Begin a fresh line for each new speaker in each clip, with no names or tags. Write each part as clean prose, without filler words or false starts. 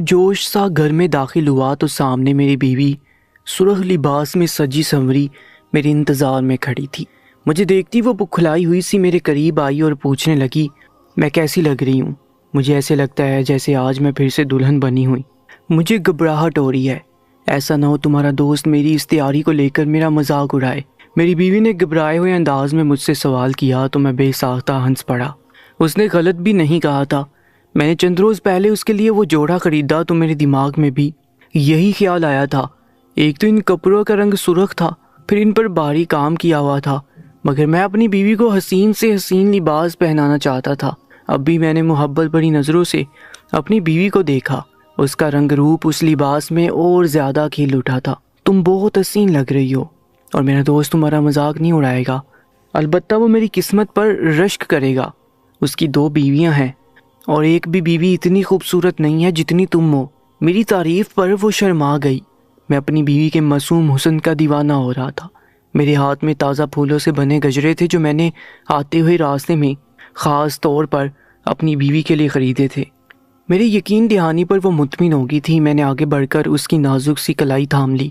جوش سا گھر میں داخل ہوا تو سامنے میری بیوی سرخ لباس میں سجی سنوری میرے انتظار میں کھڑی تھی۔ مجھے دیکھتی وہ بکھلائی ہوئی سی میرے قریب آئی اور پوچھنے لگی میں کیسی لگ رہی ہوں۔ مجھے ایسے لگتا ہے جیسے آج میں پھر سے دلہن بنی ہوئی۔ مجھے گھبراہٹ ہو رہی ہے، ایسا نہ ہو تمہارا دوست میری اس تیاری کو لے کر میرا مذاق اڑائے۔ میری بیوی نے گھبرائے ہوئے انداز میں مجھ سے سوال کیا تو میں بے ساختہ ہنس پڑا۔ اس نے غلط بھی نہیں کہا تھا۔ میں نے چند روز پہلے اس کے لیے وہ جوڑا خریدا تو میرے دماغ میں بھی یہی خیال آیا تھا۔ ایک تو ان کپڑوں کا رنگ سرخ تھا، پھر ان پر بھاری کام کیا ہوا تھا، مگر میں اپنی بیوی کو حسین سے حسین لباس پہنانا چاہتا تھا۔ اب بھی میں نے محبت بھری نظروں سے اپنی بیوی کو دیکھا۔ اس کا رنگ روپ اس لباس میں اور زیادہ کھل اٹھا تھا۔ تم بہت حسین لگ رہی ہو اور میرا دوست تمہارا مذاق نہیں اڑائے گا، البتہ وہ میری قسمت پر رشک کرے گا۔ اس کی 2 بیویاں ہیں اور ایک بھی بیوی اتنی خوبصورت نہیں ہے جتنی تم ہو۔ میری تعریف پر وہ شرما گئی۔ میں اپنی بیوی کے معصوم حسن کا دیوانہ ہو رہا تھا۔ میرے ہاتھ میں تازہ پھولوں سے بنے گجرے تھے جو میں نے آتے ہوئے راستے میں خاص طور پر اپنی بیوی کے لیے خریدے تھے۔ میرے یقین دہانی پر وہ مطمئن ہو گئی تھی۔ میں نے آگے بڑھ کر اس کی نازک سی کلائی تھام لی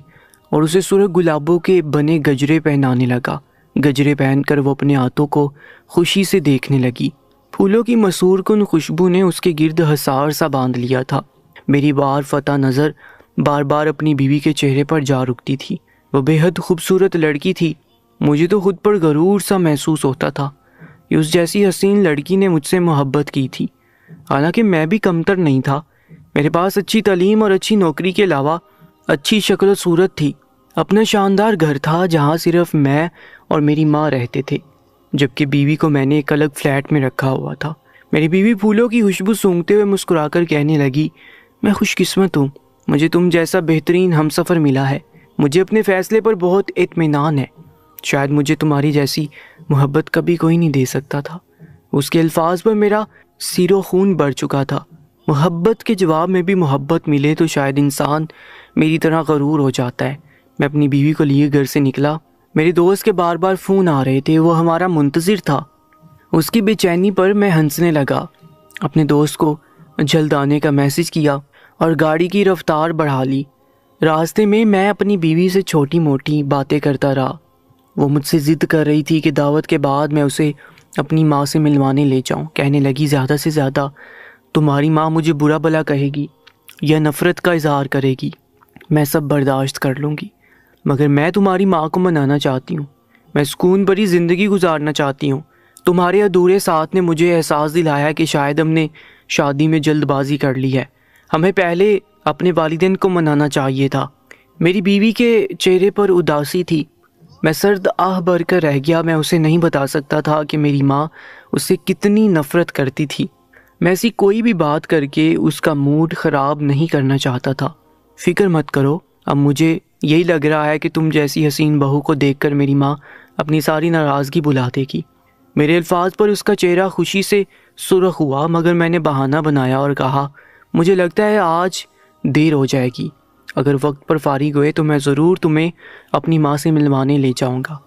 اور اسے سرخ گلابوں کے بنے گجرے پہنانے لگا۔ گجرے پہن کر وہ اپنے ہاتھوں کو خوشی سے دیکھنے لگی۔ پھولوں کی مسحور کن خوشبو نے اس کے گرد حصار سا باندھ لیا تھا۔ میری بار فتح نظر بار بار اپنی بیوی کے چہرے پر جا رکتی تھی۔ وہ بے حد خوبصورت لڑکی تھی۔ مجھے تو خود پر غرور سا محسوس ہوتا تھا کہ اس جیسی حسین لڑکی نے مجھ سے محبت کی تھی۔ حالانکہ میں بھی کمتر نہیں تھا۔ میرے پاس اچھی تعلیم اور اچھی نوکری کے علاوہ اچھی شکل و صورت تھی۔ اپنا شاندار گھر تھا جہاں صرف میں اور میری ماں رہتے تھے، جبکہ بیوی کو میں نے ایک الگ فلیٹ میں رکھا ہوا تھا۔ میری بیوی پھولوں کی خوشبو سونگھتے ہوئے مسکرا کر کہنے لگی میں خوش قسمت ہوں، مجھے تم جیسا بہترین ہمسفر ملا ہے۔ مجھے اپنے فیصلے پر بہت اطمینان ہے۔ شاید مجھے تمہاری جیسی محبت کبھی کوئی نہیں دے سکتا تھا۔ اس کے الفاظ پر میرا سیر و خون بڑھ چکا تھا۔ محبت کے جواب میں بھی محبت ملے تو شاید انسان میری طرح غرور ہو جاتا ہے۔ میں اپنی بیوی کو لیے گھر سے نکلا۔ میرے دوست کے بار بار فون آ رہے تھے، وہ ہمارا منتظر تھا۔ اس کی بے چینی پر میں ہنسنے لگا۔ اپنے دوست کو جلد آنے کا میسج کیا اور گاڑی کی رفتار بڑھا لی۔ راستے میں میں اپنی بیوی سے چھوٹی موٹی باتیں کرتا رہا۔ وہ مجھ سے ضد کر رہی تھی کہ دعوت کے بعد میں اسے اپنی ماں سے ملوانے لے جاؤں۔ کہنے لگی زیادہ سے زیادہ تمہاری ماں مجھے برا بھلا کہے گی یا نفرت کا اظہار کرے گی، میں سب برداشت کر لوں گی، مگر میں تمہاری ماں کو منانا چاہتی ہوں۔ میں سکون بھری زندگی گزارنا چاہتی ہوں۔ تمہارے ادھورے ساتھ نے مجھے احساس دلایا کہ شاید ہم نے شادی میں جلد بازی کر لی ہے۔ ہمیں پہلے اپنے والدین کو منانا چاہیے تھا۔ میری بیوی کے چہرے پر اداسی تھی۔ میں سرد آہ بھر کر رہ گیا۔ میں اسے نہیں بتا سکتا تھا کہ میری ماں اس سے کتنی نفرت کرتی تھی۔ میں ایسی کوئی بھی بات کر کے اس کا موڈ خراب نہیں کرنا چاہتا تھا۔ فکر مت کرو، اب مجھے یہی لگ رہا ہے کہ تم جیسی حسین بہو کو دیکھ کر میری ماں اپنی ساری ناراضگی بھلا دے گی۔ میرے الفاظ پر اس کا چہرہ خوشی سے سرخ ہوا، مگر میں نے بہانہ بنایا اور کہا مجھے لگتا ہے آج دیر ہو جائے گی۔ اگر وقت پر فارغ ہوئے تو میں ضرور تمہیں اپنی ماں سے ملوانے لے جاؤں گا۔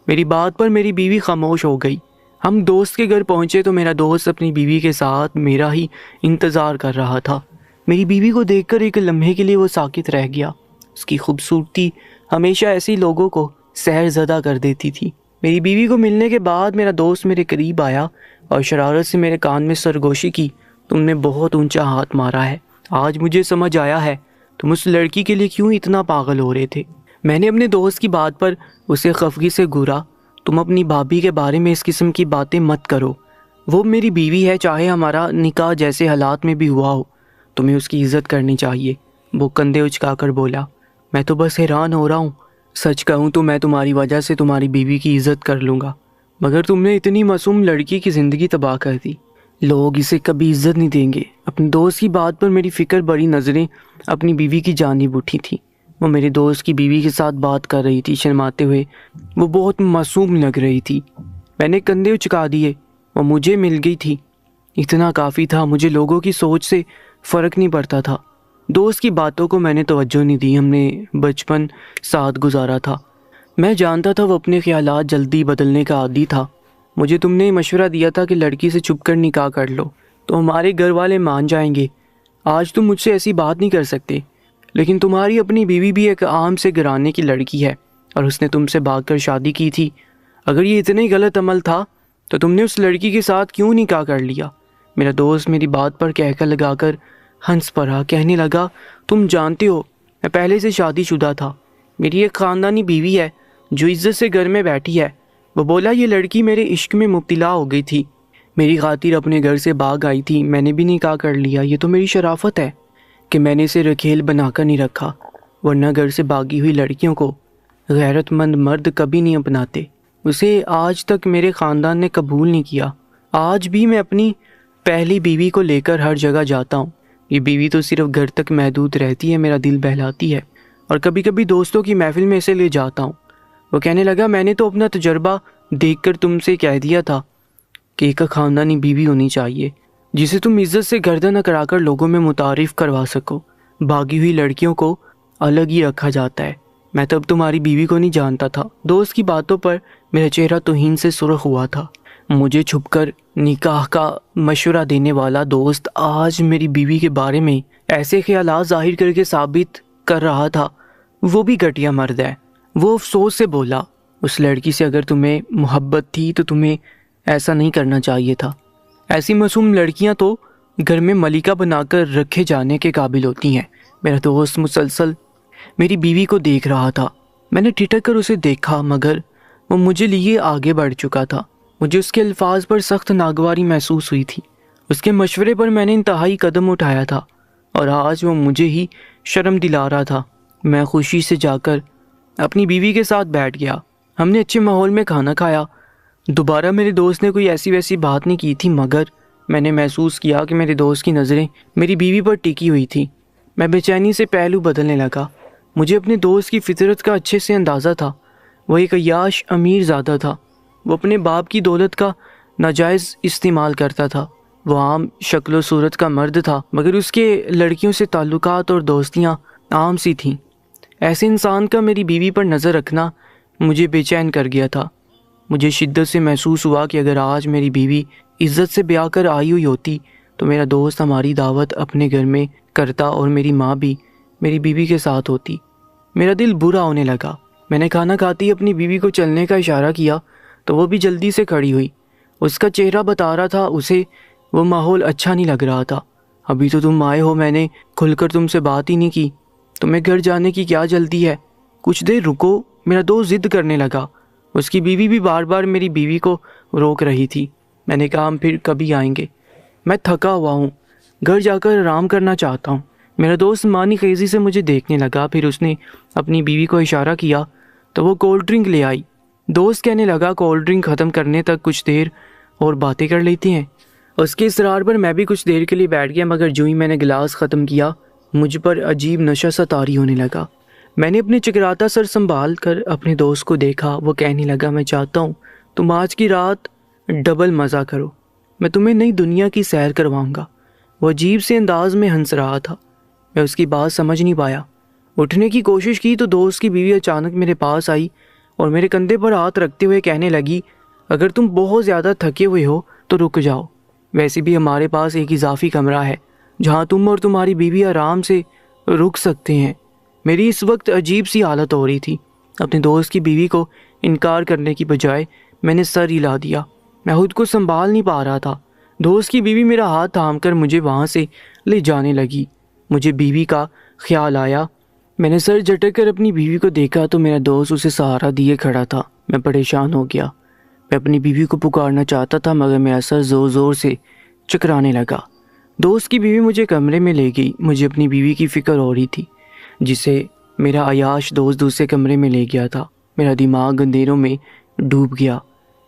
میری بات پر میری بیوی خاموش ہو گئی۔ ہم دوست کے گھر پہنچے تو میرا دوست اپنی بیوی کے ساتھ میرا ہی انتظار کر رہا تھا۔ میری بیوی کو دیکھ کر ایک لمحے کے لیے وہ ساکت رہ گیا۔ اس کی خوبصورتی ہمیشہ ایسی لوگوں کو سحر زدہ کر دیتی تھی۔ میری بیوی کو ملنے کے بعد میرا دوست میرے قریب آیا اور شرارت سے میرے کان میں سرگوشی کی تم نے بہت اونچا ہاتھ مارا ہے۔ آج مجھے سمجھ آیا ہے تم اس لڑکی کے لیے کیوں اتنا پاگل ہو رہے تھے۔ میں نے اپنے دوست کی بات پر اسے خفگی سے گھورا۔ تم اپنی بھابھی کے بارے میں اس قسم کی باتیں مت کرو۔ وہ میری بیوی ہے، چاہے ہمارا نکاح جیسے حالات میں بھی ہوا ہو، تمہیں اس کی عزت کرنی چاہیے۔ وہ کندھے اچکا کر بولا میں تو بس حیران ہو رہا ہوں، سچ کہوں تو میں تمہاری وجہ سے تمہاری بیوی کی عزت کر لوں گا، مگر تم نے اتنی معصوم لڑکی کی زندگی تباہ کر دی۔ لوگ اسے کبھی عزت نہیں دیں گے۔ اپنے دوست کی بات پر میری فکر بڑی نظریں اپنی بیوی کی جانب اٹھی تھی۔ وہ میرے دوست کی بیوی کے ساتھ بات کر رہی تھی، شرماتے ہوئے۔ وہ بہت معصوم لگ رہی تھی۔ میں نے کندھے اچکا دیے۔ وہ مجھے مل گئی تھی، اتنا کافی تھا۔ مجھے لوگوں کی سوچ سے فرق نہیں پڑتا تھا۔ دوست کی باتوں کو میں نے توجہ نہیں دی۔ ہم نے بچپن ساتھ گزارا تھا۔ میں جانتا تھا وہ اپنے خیالات جلدی بدلنے کا عادی تھا۔ مجھے تم نے مشورہ دیا تھا کہ لڑکی سے چھپ کر نکاح کر لو تو ہمارے گھر والے مان جائیں گے۔ آج تم مجھ سے ایسی بات نہیں کر سکتے، لیکن تمہاری اپنی بیوی بھی ایک عام سے گھرانے کی لڑکی ہے اور اس نے تم سے بھاگ کر شادی کی تھی۔ اگر یہ اتنا ہی غلط عمل تھا تو تم نے اس لڑکی کے ساتھ کیوں نکاح کر لیا؟ میرا دوست میری بات پر کہکا لگا کر ہنس پڑا، کہنے لگا تم جانتے ہو میں پہلے سے شادی شدہ تھا، میری ایک خاندانی بیوی ہے جو عزت سے گھر میں بیٹھی ہے۔ وہ بولا یہ لڑکی میرے عشق میں مبتلا ہو گئی تھی، میری خاطر اپنے گھر سے بھاگ آئی تھی، میں نے بھی نکاح کر لیا۔ یہ تو میری شرافت ہے کہ میں نے اسے رکھیل بنا کر نہیں رکھا، ورنہ گھر سے بھاگی ہوئی لڑکیوں کو غیرت مند مرد کبھی نہیں اپناتے۔ اسے آج تک میرے خاندان نے قبول نہیں کیا۔ آج بھی میں اپنی پہلی بیوی کو لے کر ہر جگہ جاتا ہوں، یہ بیوی تو صرف گھر تک محدود رہتی ہے، میرا دل بہلاتی ہے، اور کبھی کبھی دوستوں کی محفل میں اسے لے جاتا ہوں۔ وہ کہنے لگا میں نے تو اپنا تجربہ دیکھ کر تم سے کہہ دیا تھا کہ ایک خاندانی بیوی ہونی چاہیے جسے تم عزت سے گردن اکڑا کر لوگوں میں متعارف کروا سکو۔ بھاگی ہوئی لڑکیوں کو الگ ہی رکھا جاتا ہے۔ میں تب تمہاری بیوی کو نہیں جانتا تھا۔ دوست کی باتوں پر میرا چہرہ توہین سے سرخ ہوا تھا۔ مجھے چھپ کر نکاح کا مشورہ دینے والا دوست آج میری بیوی کے بارے میں ایسے خیالات ظاہر کر کے ثابت کر رہا تھا وہ بھی گھٹیا مرد ہے۔ وہ افسوس سے بولا اس لڑکی سے اگر تمہیں محبت تھی تو تمہیں ایسا نہیں کرنا چاہیے تھا۔ ایسی معصوم لڑکیاں تو گھر میں ملکہ بنا کر رکھے جانے کے قابل ہوتی ہیں۔ میرا دوست مسلسل میری بیوی کو دیکھ رہا تھا۔ میں نے ٹھٹک کر اسے دیکھا مگر وہ مجھے لیے آگے بڑھ چکا تھا۔ مجھے اس کے الفاظ پر سخت ناگواری محسوس ہوئی تھی۔ اس کے مشورے پر میں نے انتہائی قدم اٹھایا تھا اور آج وہ مجھے ہی شرم دلا رہا تھا۔ میں خوشی سے جا کر اپنی بیوی کے ساتھ بیٹھ گیا۔ ہم نے اچھے ماحول میں کھانا کھایا۔ دوبارہ میرے دوست نے کوئی ایسی ویسی بات نہیں کی تھی مگر میں نے محسوس کیا کہ میرے دوست کی نظریں میری بیوی پر ٹکی ہوئی تھی۔ میں بے چینی سے پہلو بدلنے لگا۔ مجھے اپنے دوست کی فطرت کا اچھے سے اندازہ تھا۔ وہ ایک عیاش امیر زادہ تھا۔ وہ اپنے باپ کی دولت کا ناجائز استعمال کرتا تھا۔ وہ عام شکل و صورت کا مرد تھا مگر اس کے لڑکیوں سے تعلقات اور دوستیاں عام سی تھیں۔ ایسے انسان کا میری بیوی پر نظر رکھنا مجھے بے چین کر گیا تھا۔ مجھے شدت سے محسوس ہوا کہ اگر آج میری بیوی عزت سے بیاہ کر آئی ہوئی ہوتی تو میرا دوست ہماری دعوت اپنے گھر میں کرتا اور میری ماں بھی میری بیوی کے ساتھ ہوتی۔ میرا دل برا ہونے لگا۔ میں نے کھانا کھاتی اپنی بیوی کو چلنے کا اشارہ کیا تو وہ بھی جلدی سے کھڑی ہوئی۔ اس کا چہرہ بتا رہا تھا اسے وہ ماحول اچھا نہیں لگ رہا تھا۔ ابھی تو تم آئے ہو، میں نے کھل کر تم سے بات ہی نہیں کی، تمہیں گھر جانے کی کیا جلدی ہے؟ کچھ دیر رکو، میرا دوست ضد کرنے لگا۔ اس کی بیوی بھی بار بار میری بیوی کو روک رہی تھی۔ میں نے کہا ہم پھر کبھی آئیں گے، میں تھکا ہوا ہوں، گھر جا کر آرام کرنا چاہتا ہوں۔ میرا دوست مانی خیزی سے مجھے دیکھنے لگا، پھر اس نے اپنی بیوی کو اشارہ کیا تو وہ کولڈ ڈرنک لے آئی۔ دوست کہنے لگا کولڈ ڈرنک ختم کرنے تک کچھ دیر اور باتیں کر لیتی ہیں۔ اس کے اصرار پر میں بھی کچھ دیر کے لیے بیٹھ گیا مگر جو ہی میں نے گلاس ختم کیا مجھ پر عجیب نشہ سا طاری ہونے لگا۔ میں نے اپنے چکراتا سر سنبھال کر اپنے دوست کو دیکھا۔ وہ کہنے لگا میں چاہتا ہوں تم آج کی رات ڈبل مزہ کرو، میں تمہیں نئی دنیا کی سیر کرواؤں گا۔ وہ عجیب سے انداز میں ہنس رہا تھا۔ میں اس کی بات سمجھ نہیں پایا۔ اٹھنے کی کوشش کی تو دوست کی بیوی اچانک میرے پاس آئی اور میرے کندھے پر ہاتھ رکھتے ہوئے کہنے لگی اگر تم بہت زیادہ تھکے ہوئے ہو تو رک جاؤ، ویسے بھی ہمارے پاس ایک اضافی کمرہ ہے جہاں تم اور تمہاری بیوی آرام سے رک سکتے ہیں۔ میری اس وقت عجیب سی حالت ہو رہی تھی۔ اپنے دوست کی بیوی کو انکار کرنے کی بجائے میں نے سر ہلا دیا۔ میں خود کو سنبھال نہیں پا رہا تھا۔ دوست کی بیوی میرا ہاتھ تھام کر مجھے وہاں سے لے جانے لگی۔ مجھے بیوی کا خیال آیا۔ میں نے سر جھٹک کر اپنی بیوی کو دیکھا تو میرا دوست اسے سہارا دیے کھڑا تھا۔ میں پریشان ہو گیا۔ میں اپنی بیوی کو پکارنا چاہتا تھا مگر میرا سر زور زور سے چکرانے لگا۔ دوست کی بیوی مجھے کمرے میں لے گئی۔ مجھے اپنی بیوی کی فکر ہو رہی تھی جسے میرا عیاش دوست دوسرے کمرے میں لے گیا تھا۔ میرا دماغ اندھیروں میں ڈوب گیا۔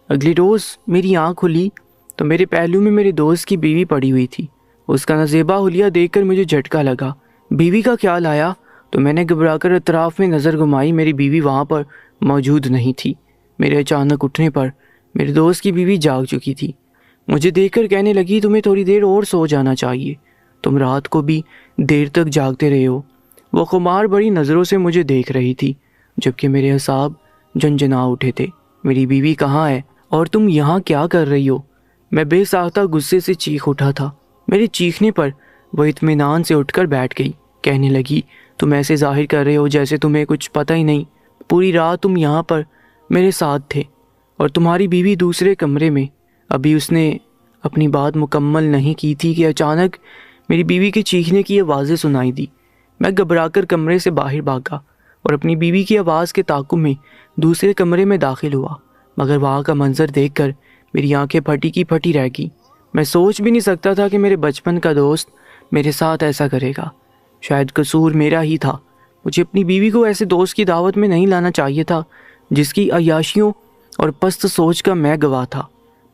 اگلی روز میری آنکھ کھلی تو میرے پہلو میں میرے دوست کی بیوی پڑی ہوئی تھی۔ اس کا نازیبا حلیہ دیکھ کر مجھے جھٹکا لگا۔ بیوی کا خیال آیا تو میں نے گھبرا کر اطراف میں نظر گھمائی۔ میری بیوی وہاں پر موجود نہیں تھی۔ میرے اچانک اٹھنے پر میرے دوست کی بیوی جاگ چکی تھی۔ مجھے دیکھ کر کہنے لگی تمہیں تھوڑی دیر اور سو جانا چاہیے، تم رات کو بھی دیر تک جاگتے رہے ہو۔ وہ خمار بڑی نظروں سے مجھے دیکھ رہی تھی جبکہ میرے اعصاب جنجنا اٹھے تھے۔ میری بیوی کہاں ہے اور تم یہاں کیا کر رہی ہو؟ میں بے ساختہ غصے سے چیخ اٹھا تھا۔ میرے چیخنے پر وہ اطمینان سے اٹھ کر بیٹھ گئی۔ کہنے لگی، تم ایسے ظاہر کر رہے ہو جیسے تمہیں کچھ پتہ ہی نہیں۔ پوری رات تم یہاں پر میرے ساتھ تھے اور تمہاری بیوی دوسرے کمرے میں۔ ابھی اس نے اپنی بات مکمل نہیں کی تھی کہ اچانک میری بیوی کے چیخنے کی آوازیں سنائی دی۔ میں گھبرا کر کمرے سے باہر بھاگا اور اپنی بیوی کی آواز کے تعاقب میں دوسرے کمرے میں داخل ہوا، مگر وہاں کا منظر دیکھ کر میری آنکھیں پھٹی کی پھٹی رہ گئیں۔ میں سوچ بھی نہیں سکتا تھا کہ میرے بچپن کا دوست میرے ساتھ ایسا کرے گا۔ شاید قصور میرا ہی تھا۔ مجھے اپنی بیوی کو ایسے دوست کی دعوت میں نہیں لانا چاہیے تھا جس کی عیاشیوں اور پست سوچ کا میں گواہ تھا۔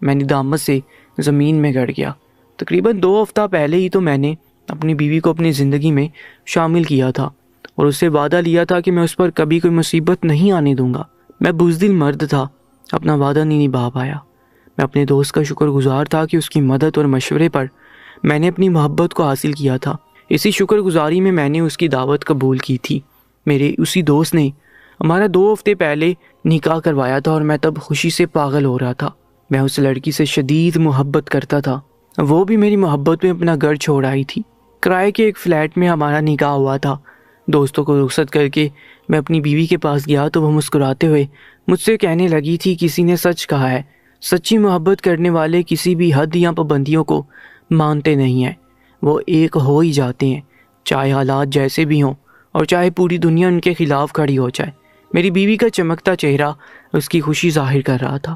میں ندامت سے زمین میں گڑ گیا۔ تقریباً 2 ہفتہ پہلے ہی تو میں نے اپنی بیوی کو اپنی زندگی میں شامل کیا تھا اور اس سے وعدہ لیا تھا کہ میں اس پر کبھی کوئی مصیبت نہیں آنے دوں گا۔ میں بزدل مرد تھا، اپنا وعدہ نہیں نبھا پایا۔ میں اپنے دوست کا شکر گزار تھا کہ اس کی مدد اور مشورے پر میں نے اپنی محبت کو حاصل کیا تھا۔ اسی شکر گزاری میں نے اس کی دعوت قبول کی تھی۔ میرے اسی دوست نے ہمارا 2 ہفتے پہلے نکاح کروایا تھا اور میں تب خوشی سے پاگل ہو رہا تھا۔ میں اس لڑکی سے شدید محبت کرتا تھا، وہ بھی میری محبت میں اپنا گھر چھوڑ آئی تھی۔ کرائے کے ایک فلیٹ میں ہمارا نکاح ہوا تھا۔ دوستوں کو رخصت کر کے میں اپنی بیوی کے پاس گیا تو وہ مسکراتے ہوئے مجھ سے کہنے لگی تھی، کسی نے سچ کہا ہے، سچی محبت کرنے والے کسی بھی حد یا پابندیوں کو مانتے نہیں ہیں، وہ ایک ہو ہی جاتے ہیں، چاہے حالات جیسے بھی ہوں اور چاہے پوری دنیا ان کے خلاف کھڑی ہو جائے۔ میری بیوی کا چمکتا چہرہ اس کی خوشی ظاہر کر رہا تھا۔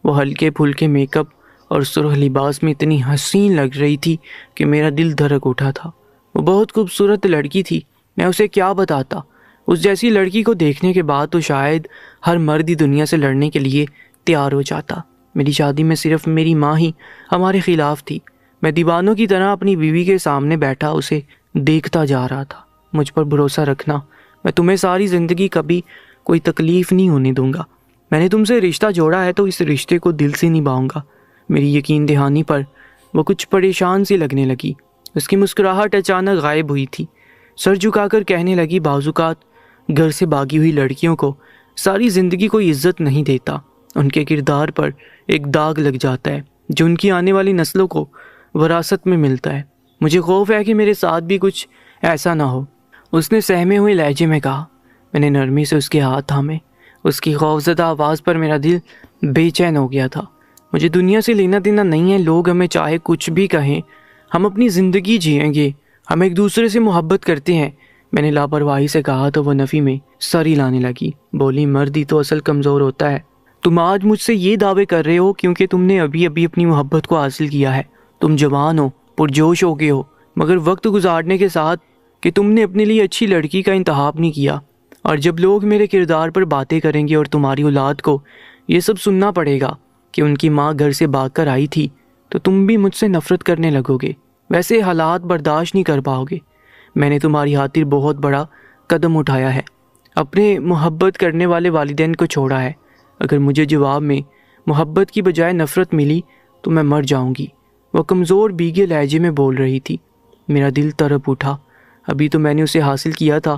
وہ ہلکے پھلکے میک اپ اور سرخ لباس میں اتنی حسین لگ رہی تھی کہ میرا دل دھڑک اٹھا تھا۔ وہ بہت خوبصورت لڑکی تھی، میں اسے کیا بتاتا۔ اس جیسی لڑکی کو دیکھنے کے بعد تو شاید ہر مرد ہی دنیا سے لڑنے کے لیے تیار ہو جاتا۔ میری شادی میں صرف میری ماں ہی ہمارے خلاف تھی۔ میں دیوانوں کی طرح اپنی بیوی کے سامنے بیٹھا اسے دیکھتا جا رہا تھا۔ مجھ پر بھروسہ رکھنا، میں تمہیں ساری زندگی کبھی کوئی تکلیف نہیں ہونے دوں گا۔ میں نے تم سے رشتہ جوڑا ہے تو اس رشتے کو دل سے نبھاؤں گا۔ میری یقین دہانی پر وہ کچھ پریشان سی لگنے لگی۔ اس کی مسکراہٹ اچانک غائب ہوئی تھی۔ سر جھکا کر کہنے لگی، بعض اوقات گھر سے بھاگی ہوئی لڑکیوں کو ساری زندگی کوئی عزت نہیں دیتا، ان کے کردار پر ایک داغ لگ جاتا ہے جو ان کی آنے والی نسلوں کو وراثت میں ملتا ہے۔ مجھے خوف ہے کہ میرے ساتھ بھی کچھ ایسا نہ ہو، اس نے سہمے ہوئے لہجے میں کہا۔ میں نے نرمی سے اس کے ہاتھ تھامے۔ اس کی خوفزدہ آواز پر میرا دل بے چین ہو گیا تھا۔ مجھے دنیا سے لینا دینا نہیں ہے، لوگ ہمیں چاہے کچھ بھی کہیں، ہم اپنی زندگی جئیں گے، ہم ایک دوسرے سے محبت کرتے ہیں۔ میں نے لاپرواہی سے کہا تو وہ نفی میں سر ہلانے لگی، بولی، مرد ہی تو اصل کمزور ہوتا ہے۔ تم آج مجھ سے یہ دعوے کر رہے ہو کیونکہ تم نے ابھی اپنی محبت کو حاصل کیا ہے۔ تم جوان ہو، پرجوش ہو گئے ہو، مگر وقت گزارنے کے ساتھ کہ تم نے اپنے لیے اچھی لڑکی کا انتخاب نہیں کیا، اور جب لوگ میرے کردار پر باتیں کریں گے اور تمہاری اولاد کو یہ سب سننا پڑے گا کہ ان کی ماں گھر سے بھاگ کر آئی تھی، تو تم بھی مجھ سے نفرت کرنے لگو گے۔ ویسے حالات برداشت نہیں کر پاؤ گے۔ میں نے تمہاری خاطر بہت بڑا قدم اٹھایا ہے، اپنے محبت کرنے والے والدین کو چھوڑا ہے۔ اگر مجھے جواب میں محبت کی بجائے نفرت ملی تو میں مر جاؤں گی۔ وہ کمزور بھیگے لہجے میں بول رہی تھی۔ میرا دل تڑپ اٹھا، ابھی تو میں نے اسے حاصل کیا تھا،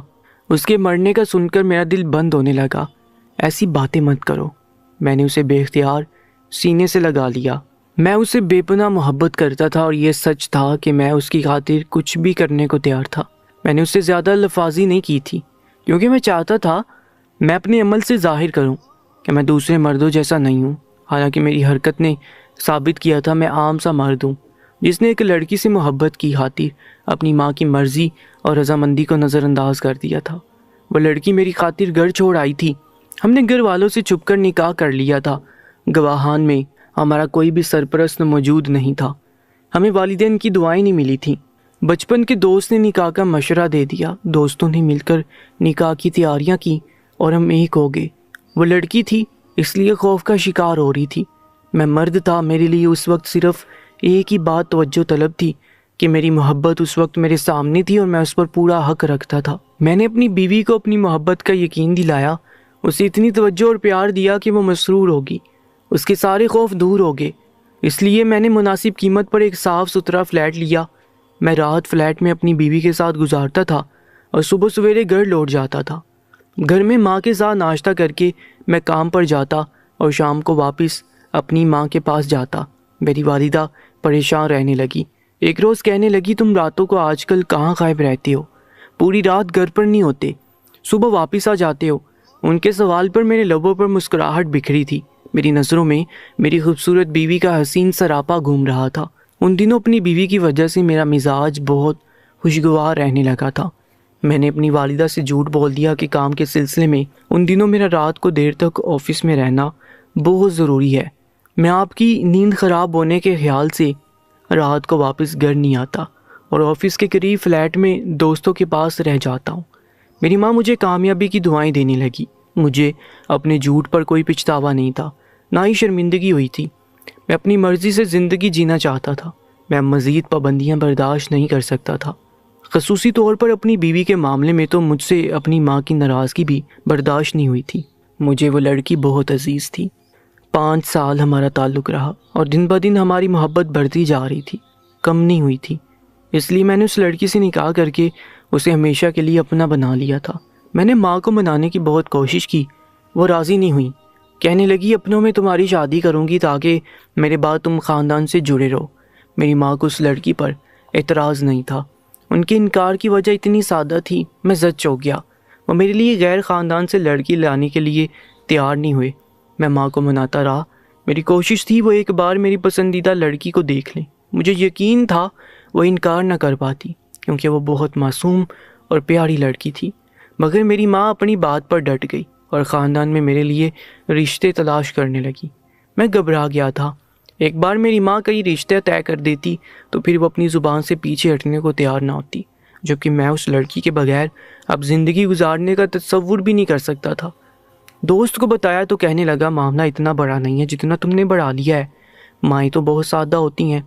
اس کے مرنے کا سن کر میرا دل بند ہونے لگا۔ ایسی باتیں مت کرو۔ میں نے اسے بے اختیار سینے سے لگا لیا۔ میں اسے بے پناہ محبت کرتا تھا اور یہ سچ تھا کہ میں اس کی خاطر کچھ بھی کرنے کو تیار تھا۔ میں نے اس سے زیادہ لفاظی نہیں کی تھی کیونکہ میں چاہتا تھا میں اپنے عمل سے ظاہر کروں کہ میں دوسرے مردوں جیسا نہیں ہوں۔ حالانکہ میری حرکت نے ثابت کیا تھا میں عام سا مرد ہوں جس نے ایک لڑکی سے محبت کی خاطر اپنی ماں کی مرضی اور رضامندی کو نظر انداز کر دیا تھا۔ وہ لڑکی میری خاطر گھر چھوڑ آئی تھی۔ ہم نے گھر والوں سے چھپ کر نکاح کر لیا تھا۔ گواہان میں ہمارا کوئی بھی سرپرست موجود نہیں تھا۔ ہمیں والدین کی دعائیں نہیں ملی تھیں۔ بچپن کے دوست نے نکاح کا مشورہ دے دیا، دوستوں نے مل کر نکاح کی تیاریاں کی اور ہم ایک ہو گئے۔ وہ لڑکی تھی اس لیے خوف کا شکار ہو رہی تھی، میں مرد تھا۔ میرے لیے اس وقت صرف ایک ہی بات توجہ طلب تھی کہ میری محبت اس وقت میرے سامنے تھی اور میں اس پر پورا حق رکھتا تھا۔ میں نے اپنی بیوی کو اپنی محبت کا یقین دلایا، اسے اتنی توجہ اور پیار دیا کہ وہ مسرور ہوگی، اس کے سارے خوف دور ہو گئے۔ اس لیے میں نے مناسب قیمت پر ایک صاف ستھرا فلیٹ لیا۔ میں رات فلیٹ میں اپنی بیوی کے ساتھ گزارتا تھا اور صبح سویرے گھر لوٹ جاتا تھا۔ گھر میں ماں کے ساتھ ناشتہ کر کے میں کام پر جاتا اور شام کو واپس اپنی ماں کے پاس جاتا۔ میری والدہ پریشان رہنے لگی، ایک روز کہنے لگی تم راتوں کو آج کل کہاں غائب رہتے ہو، پوری رات گھر پر نہیں ہوتے، صبح واپس آ جاتے ہو۔ ان کے سوال پر میرے لبوں پر مسکراہٹ بکھری تھی، میری نظروں میں میری خوبصورت بیوی کا حسین سراپا گھوم رہا تھا۔ ان دنوں اپنی بیوی کی وجہ سے میرا مزاج بہت خوشگوار رہنے لگا تھا۔ میں نے اپنی والدہ سے جھوٹ بول دیا کہ کام کے سلسلے میں ان دنوں میرا رات کو دیر تک آفس میں رہنا بہت ضروری ہے۔ میں آپ کی نیند خراب ہونے کے خیال سے رات کو واپس گھر نہیں آتا اور آفس کے قریب فلیٹ میں دوستوں کے پاس رہ جاتا ہوں۔ میری ماں مجھے کامیابی کی دعائیں دینے لگی۔ مجھے اپنے جھوٹ پر کوئی پچھتاوا نہیں تھا، نہ ہی شرمندگی ہوئی تھی۔ میں اپنی مرضی سے زندگی جینا چاہتا تھا، میں مزید پابندیاں برداشت نہیں کر سکتا تھا۔ خصوصی طور پر اپنی بیوی کے معاملے میں تو مجھ سے اپنی ماں کی ناراضگی بھی برداشت نہیں ہوئی تھی۔ مجھے وہ لڑکی بہت عزیز تھی۔ 5 سال ہمارا تعلق رہا اور دن بدن ہماری محبت بڑھتی جا رہی تھی، کم نہیں ہوئی تھی۔ اس لیے میں نے اس لڑکی سے نکاح کر کے اسے ہمیشہ کے لیے اپنا بنا لیا تھا۔ میں نے ماں کو منانے کی بہت کوشش کی، وہ راضی نہیں ہوئی۔ کہنے لگی اپنوں میں تمہاری شادی کروں گی تاکہ میرے بعد تم خاندان سے جڑے رہو۔ میری ماں کو اس لڑکی پر اعتراض نہیں تھا، ان کے انکار کی وجہ اتنی سادہ تھی، میں زد چوک گیا۔ وہ میرے لیے غیر خاندان سے لڑکی لانے کے لیے تیار نہیں ہوئے۔ میں ماں کو مناتا رہا، میری کوشش تھی وہ ایک بار میری پسندیدہ لڑکی کو دیکھ لیں۔ مجھے یقین تھا وہ انکار نہ کر پاتی کیونکہ وہ بہت معصوم اور پیاری لڑکی تھی، مگر میری ماں اپنی بات پر ڈٹ گئی اور خاندان میں میرے لیے رشتے تلاش کرنے لگی۔ میں گھبرا گیا تھا۔ ایک بار میری ماں کئی رشتے طے کر دیتی تو پھر وہ اپنی زبان سے پیچھے ہٹنے کو تیار نہ ہوتی، جبکہ میں اس لڑکی کے بغیر اب زندگی گزارنے کا تصور بھی نہیں کر سکتا تھا۔ دوست کو بتایا تو کہنے لگا معاملہ اتنا بڑا نہیں ہے جتنا تم نے بڑھا لیا ہے، مائیں تو بہت سادہ ہوتی ہیں،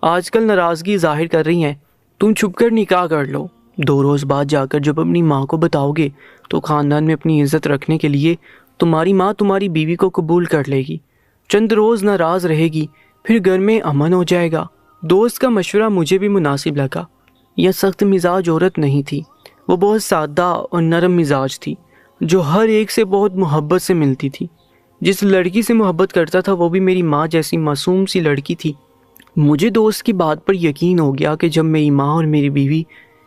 آج کل ناراضگی ظاہر کر رہی ہیں، تم چھپ کر نکاح کر لو۔ 2 روز بعد جا کر جب اپنی ماں کو بتاؤ گے تو خاندان میں اپنی عزت رکھنے کے لیے تمہاری ماں تمہاری بیوی کو قبول کر لے گی، چند روز ناراض رہے گی، پھر گھر میں امن ہو جائے گا۔ دوست کا مشورہ مجھے بھی مناسب لگا۔ یہ سخت مزاج عورت نہیں تھی، وہ بہت سادہ اور نرم مزاج تھی جو ہر ایک سے بہت محبت سے ملتی تھی۔ جس لڑکی سے محبت کرتا تھا وہ بھی میری ماں جیسی معصوم سی لڑکی تھی۔ مجھے دوست کی بات پر یقین ہو گیا کہ جب میری ماں اور میری بیوی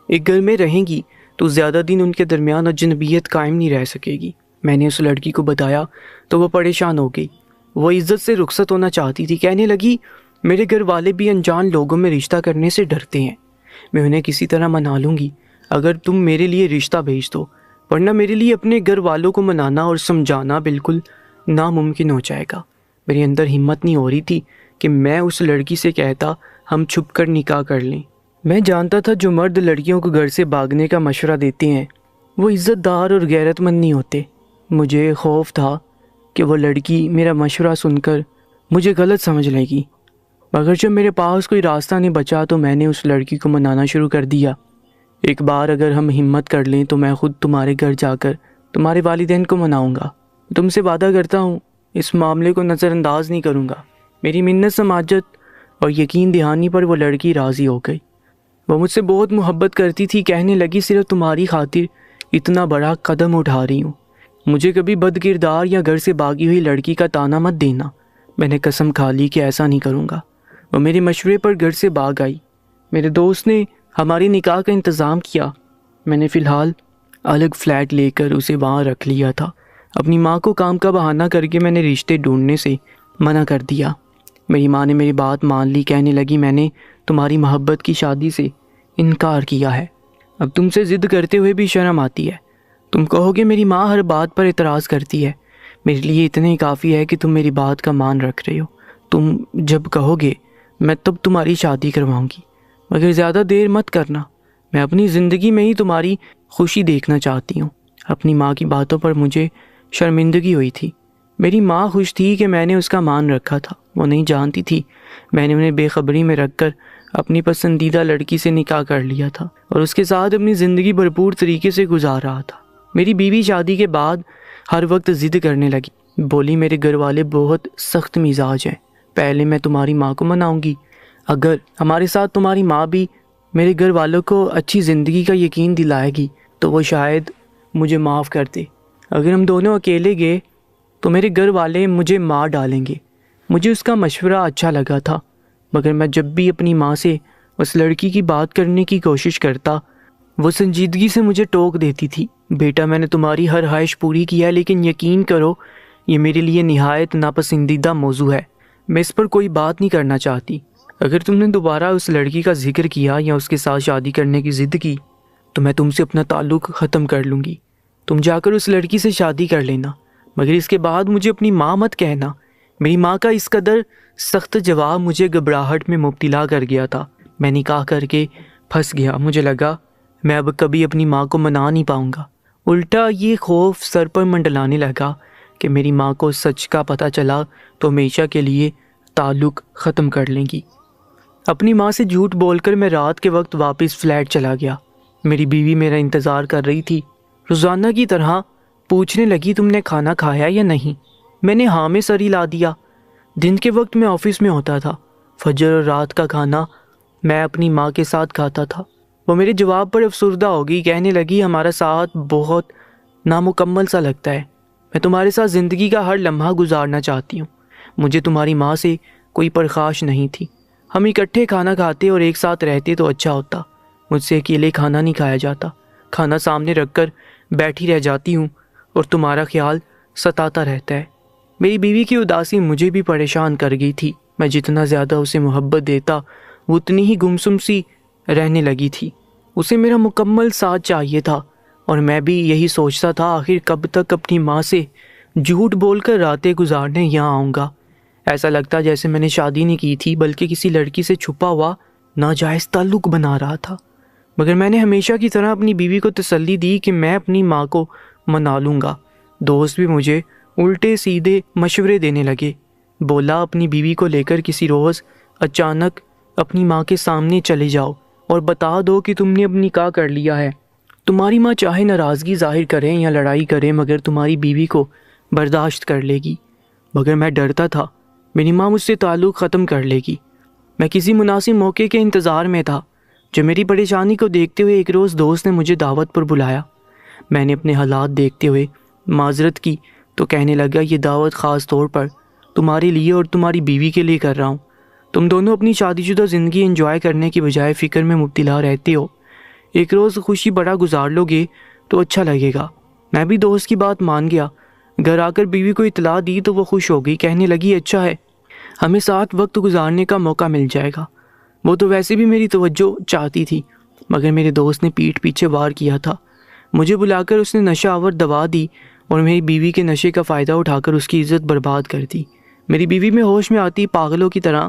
ایک گھر میں رہیں گی تو زیادہ دن ان کے درمیان اجنبیت قائم نہیں رہ سکے گی۔ میں نے اس لڑکی کو بتایا تو وہ پریشان ہو گئی، وہ عزت سے رخصت ہونا چاہتی تھی۔ کہنے لگی میرے گھر والے بھی انجان لوگوں میں رشتہ کرنے سے ڈرتے ہیں، میں انہیں کسی طرح منا لوں گی اگر تم میرے لیے رشتہ بھیج دو، ورنہ میرے لیے اپنے گھر والوں کو منانا اور سمجھانا بالکل ناممکن ہو جائے گا۔ میرے اندر ہمت نہیں ہو رہی تھی کہ میں اس لڑکی سے کہتا ہم چھپ کر نکاح کر لیں۔ میں جانتا تھا جو مرد لڑکیوں کو گھر سے بھاگنے کا مشورہ دیتے ہیں وہ عزت دار اور غیرت مند نہیں ہوتے۔ مجھے خوف تھا کہ وہ لڑکی میرا مشورہ سن کر مجھے غلط سمجھ لے گی، مگر جب میرے پاس کوئی راستہ نہیں بچا تو میں نے اس لڑکی کو منانا شروع کر دیا۔ ایک بار اگر ہم ہمت کر لیں تو میں خود تمہارے گھر جا کر تمہارے والدین کو مناؤں گا، تم سے وعدہ کرتا ہوں اس معاملے کو نظر انداز نہیں کروں گا۔ میری منت سماجت اور یقین دہانی پر وہ لڑکی راضی ہو گئی۔ وہ مجھ سے بہت محبت کرتی تھی، کہنے لگی صرف تمہاری خاطر اتنا بڑا قدم اٹھا رہی ہوں، مجھے کبھی بد کردار یا گھر سے بھاگی ہوئی لڑکی کا طعنہ مت دینا۔ میں نے قسم کھا لی کہ ایسا نہیں کروں گا۔ وہ میرے مشورے پر گھر سے بھاگ آئی۔ میرے دوست نے ہماری نکاح کا انتظام کیا۔ میں نے فی الحال الگ فلیٹ لے کر اسے وہاں رکھ لیا تھا۔ اپنی ماں کو کام کا بہانہ کر کے میں نے رشتے ڈھونڈنے سے منع کر دیا۔ میری ماں نے میری بات مان لی، کہنے لگی میں نے تمہاری محبت کی شادی سے انکار کیا ہے، اب تم سے ضد کرتے ہوئے بھی شرم آتی ہے۔ تم کہو گے میری ماں ہر بات پر اعتراض کرتی ہے، میرے لیے اتنا ہی کافی ہے کہ تم میری بات کا مان رکھ رہے ہو۔ تم جب کہو گے میں تب تمہاری شادی کرواؤں گی، مگر زیادہ دیر مت کرنا، میں اپنی زندگی میں ہی تمہاری خوشی دیکھنا چاہتی ہوں۔ اپنی ماں کی باتوں پر مجھے شرمندگی ہوئی تھی۔ میری ماں خوش تھی کہ میں نے اس کا مان رکھا تھا، وہ نہیں جانتی تھی میں نے انہیں بے خبری میں رکھ کر اپنی پسندیدہ لڑکی سے نکاح کر لیا تھا اور اس کے ساتھ اپنی زندگی بھرپور طریقے سے گزار رہا تھا۔ میری بیوی شادی کے بعد ہر وقت ضد کرنے لگی، بولی میرے گھر والے بہت سخت مزاج ہیں، پہلے میں تمہاری ماں کو مناؤں گی، اگر ہمارے ساتھ تمہاری ماں بھی میرے گھر والوں کو اچھی زندگی کا یقین دلائے گی تو وہ شاید مجھے معاف کر دے، اگر ہم دونوں اکیلے گئے تو میرے گھر والے مجھے مار ڈالیں گے۔ مجھے اس کا مشورہ اچھا لگا تھا، مگر میں جب بھی اپنی ماں سے اس لڑکی کی بات کرنے کی کوشش کرتا، وہ سنجیدگی سے مجھے ٹوک دیتی تھی، بیٹا میں نے تمہاری ہر خواہش پوری کی ہے، لیکن یقین کرو یہ میرے لیے نہایت ناپسندیدہ موضوع ہے، میں اس پر کوئی بات نہیں کرنا چاہتی۔ اگر تم نے دوبارہ اس لڑکی کا ذکر کیا یا اس کے ساتھ شادی کرنے کی ضد کی تو میں تم سے اپنا تعلق ختم کر لوں گی۔ تم جا کر اس لڑکی سے شادی کر لینا، مگر اس کے بعد مجھے اپنی ماں مت کہنا۔ میری ماں کا اس قدر سخت جواب مجھے گھبراہٹ میں مبتلا کر گیا تھا۔ میں نکاح کر کے پھنس گیا، مجھے لگا میں اب کبھی اپنی ماں کو منا نہیں پاؤں گا۔ الٹا یہ خوف سر پر منڈلانے لگا کہ میری ماں کو سچ کا پتہ چلا تو ہمیشہ کے لیے تعلق ختم کر لیں گی۔ اپنی ماں سے جھوٹ بول کر میں رات کے وقت واپس فلیٹ چلا گیا۔ میری بیوی میرا انتظار کر رہی تھی، روزانہ کی طرح پوچھنے لگی تم نے کھانا کھایا یا نہیں؟ میں نے ہاں میں سر ہلا دیا۔ دن کے وقت میں آفس میں ہوتا تھا، فجر اور رات کا کھانا میں اپنی ماں کے ساتھ کھاتا تھا۔ وہ میرے جواب پر افسردہ ہو گئی، کہنے لگی ہمارا ساتھ بہت نامکمل سا لگتا ہے، میں تمہارے ساتھ زندگی کا ہر لمحہ گزارنا چاہتی ہوں۔ مجھے تمہاری ماں سے کوئی پرخاش نہیں تھی، ہم اکٹھے کھانا کھاتے اور ایک ساتھ رہتے تو اچھا ہوتا۔ مجھ سے اکیلے کھانا نہیں کھایا جاتا، کھانا سامنے رکھ کر بیٹھی رہ جاتی ہوں اور تمہارا خیال ستاتا رہتا ہے۔ میری بیوی کی اداسی مجھے بھی پریشان کر گئی تھی، میں جتنا زیادہ اسے محبت دیتا وہ اتنی ہی گمسم سی رہنے لگی تھی۔ اسے میرا مکمل ساتھ چاہیے تھا اور میں بھی یہی سوچتا تھا آخر کب تک اپنی ماں سے جھوٹ بول کر راتیں گزارنے یہاں آؤں گا۔ ایسا لگتا جیسے میں نے شادی نہیں کی تھی بلکہ کسی لڑکی سے چھپا ہوا ناجائز تعلق بنا رہا تھا۔ مگر میں نے ہمیشہ کی طرح اپنی بیوی کو تسلی دی کہ میں اپنی ماں کو منا لوں گا۔ دوست بھی مجھے الٹے سیدھے مشورے دینے لگے۔ بولا اپنی بیوی کو لے کر کسی روز اچانک اپنی ماں کے سامنے چلے جاؤ اور بتا دو کہ تم نے اب نکاح کر لیا ہے۔ تمہاری ماں چاہے ناراضگی ظاہر کریں یا لڑائی کریں مگر تمہاری بیوی کو برداشت کر لے گی۔ مگر میں ڈرتا تھا میری ماں مجھ سے تعلق ختم کر لے گی۔ میں کسی مناسب موقع کے انتظار میں تھا۔ جو میری پریشانی کو دیکھتے ہوئے ایک روز دوست نے مجھے دعوت پر بلایا۔ میں نے اپنے حالات دیکھتے ہوئے معذرت کی تو کہنے لگا یہ دعوت خاص طور پر تمہارے لیے اور تمہاری بیوی کے لیے کر رہا ہوں۔ تم دونوں اپنی شادی شدہ زندگی انجوائے کرنے کی بجائے فکر میں مبتلا رہتے ہو۔ ایک روز خوشی بڑا گزار لو گے تو اچھا لگے گا۔ میں بھی دوست کی بات مان گیا۔ گھر آ کر بیوی کو اطلاع دی تو وہ خوش ہو گئی، کہنے لگی اچھا ہے، ہمیں ساتھ وقت گزارنے کا موقع مل جائے گا۔ وہ تو ویسے بھی میری توجہ چاہتی تھی مگر میرے دوست نے پیٹھ پیچھے وار کیا تھا۔ مجھے بلا کر اس نے نشہ آور دوا دی اور میری بیوی کے نشے کا فائدہ اٹھا کر اس کی عزت برباد کر دی۔ میری بیوی میں ہوش میں آتی پاگلوں کی طرح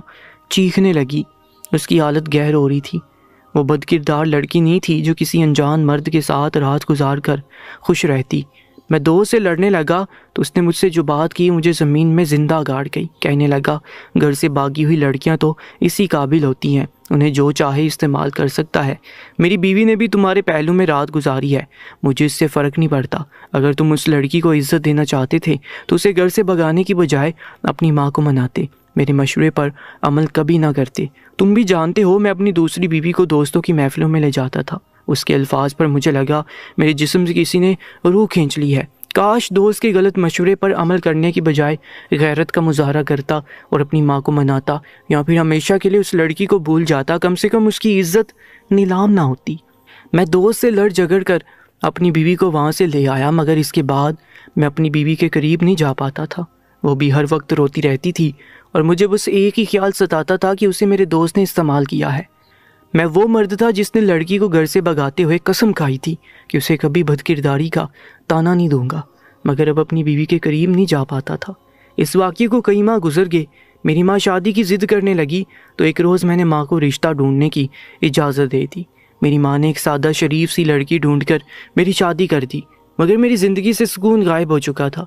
چیخنے لگی۔ اس کی حالت گہر ہو رہی تھی۔ وہ بد کردار لڑکی نہیں تھی جو کسی انجان مرد کے ساتھ رات گزار کر خوش رہتی۔ میں دوست سے لڑنے لگا تو اس نے مجھ سے جو بات کی مجھے زمین میں زندہ گاڑ گئی۔ کہنے لگا گھر سے بھاگی ہوئی لڑکیاں تو اسی قابل ہوتی ہیں، انہیں جو چاہے استعمال کر سکتا ہے۔ میری بیوی نے بھی تمہارے پہلو میں رات گزاری ہے، مجھے اس سے فرق نہیں پڑتا۔ اگر تم اس لڑکی کو عزت دینا چاہتے تھے تو اسے گھر سے بھگانے کی بجائے اپنی ماں کو مناتے، میرے مشورے پر عمل کبھی نہ کرتے۔ تم بھی جانتے ہو میں اپنی دوسری بیوی کو دوستوں کی محفلوں میں لے جاتا تھا۔ اس کے الفاظ پر مجھے لگا میرے جسم سے کسی نے روح کھینچ لی ہے۔ کاش دوست کے غلط مشورے پر عمل کرنے کی بجائے غیرت کا مظاہرہ کرتا اور اپنی ماں کو مناتا، یا پھر ہمیشہ کے لیے اس لڑکی کو بھول جاتا، کم سے کم اس کی عزت نیلام نہ ہوتی۔ میں دوست سے لڑ جھگڑ کر اپنی بیوی کو وہاں سے لے آیا مگر اس کے بعد میں اپنی بیوی کے قریب نہیں جا پاتا تھا۔ وہ بھی ہر وقت روتی رہتی تھی اور مجھے بس ایک ہی خیال ستاتا تھا کہ اسے میرے دوست نے استعمال کیا ہے۔ میں وہ مرد تھا جس نے لڑکی کو گھر سے بھگاتے ہوئے قسم کھائی تھی کہ اسے کبھی بد کرداری کا تانا نہیں دوں گا، مگر اب اپنی بیوی کے قریب نہیں جا پاتا تھا۔ اس واقعے کو کئی ماہ گزر گئے۔ میری ماں شادی کی ضد کرنے لگی تو ایک روز میں نے ماں کو رشتہ ڈھونڈنے کی اجازت دے دی۔ میری ماں نے ایک سادہ شریف سی لڑکی ڈھونڈ کر میری شادی کر دی، مگر میری زندگی سے سکون غائب ہو چکا تھا۔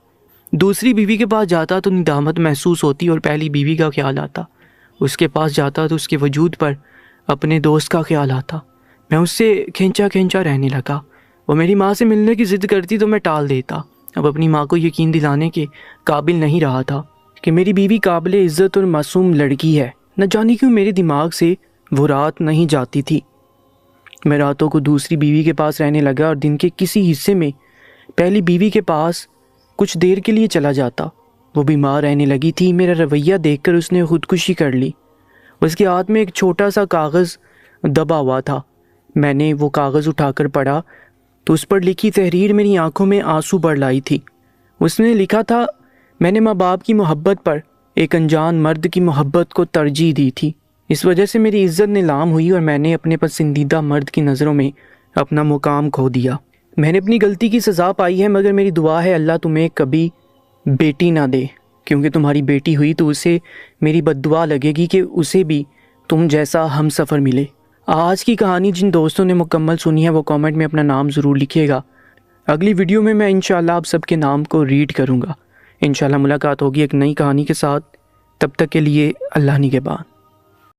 دوسری بیوی کے پاس جاتا تو ندامت محسوس ہوتی اور پہلی بیوی کا خیال آتا۔ اس کے پاس جاتا تو اس کے وجود پر اپنے دوست کا خیال آتا۔ میں اس سے کھینچا رہنے لگا۔ وہ میری ماں سے ملنے کی ضد کرتی تو میں ٹال دیتا۔ اب اپنی ماں کو یقین دلانے کے قابل نہیں رہا تھا کہ میری بیوی قابل عزت اور معصوم لڑکی ہے۔ نہ جانے کیوں میرے دماغ سے وہ رات نہیں جاتی تھی۔ میں راتوں کو دوسری بیوی کے پاس رہنے لگا اور دن کے کسی حصے میں پہلی بیوی کے پاس کچھ دیر کے لیے چلا جاتا۔ وہ بیمار رہنے لگی تھی، میرا رویہ دیکھ کر اس نے خودکشی کر لی۔ اس کے ہاتھ میں ایک چھوٹا سا کاغذ دبا ہوا تھا۔ میں نے وہ کاغذ اٹھا کر پڑھا تو اس پر لکھی تحریر میری آنکھوں میں آنسو بھر لائی تھی۔ اس نے لکھا تھا، میں نے ماں باپ کی محبت پر ایک انجان مرد کی محبت کو ترجیح دی تھی، اس وجہ سے میری عزت نیلام ہوئی اور میں نے اپنے پسندیدہ مرد کی نظروں میں اپنا مقام کھو دیا۔ میں نے اپنی غلطی کی سزا پائی ہے، مگر میری دعا ہے اللہ تمہیں کبھی بیٹی نہ دے، کیونکہ تمہاری بیٹی ہوئی تو اسے میری بد دعا لگے گی کہ اسے بھی تم جیسا ہم سفر ملے۔ آج کی کہانی جن دوستوں نے مکمل سنی ہے وہ کامنٹ میں اپنا نام ضرور لکھیے گا۔ اگلی ویڈیو میں انشاءاللہ آپ سب کے نام کو ریڈ کروں گا۔ انشاءاللہ ملاقات ہوگی ایک نئی کہانی کے ساتھ، تب تک کے لیے اللہ نگہبان۔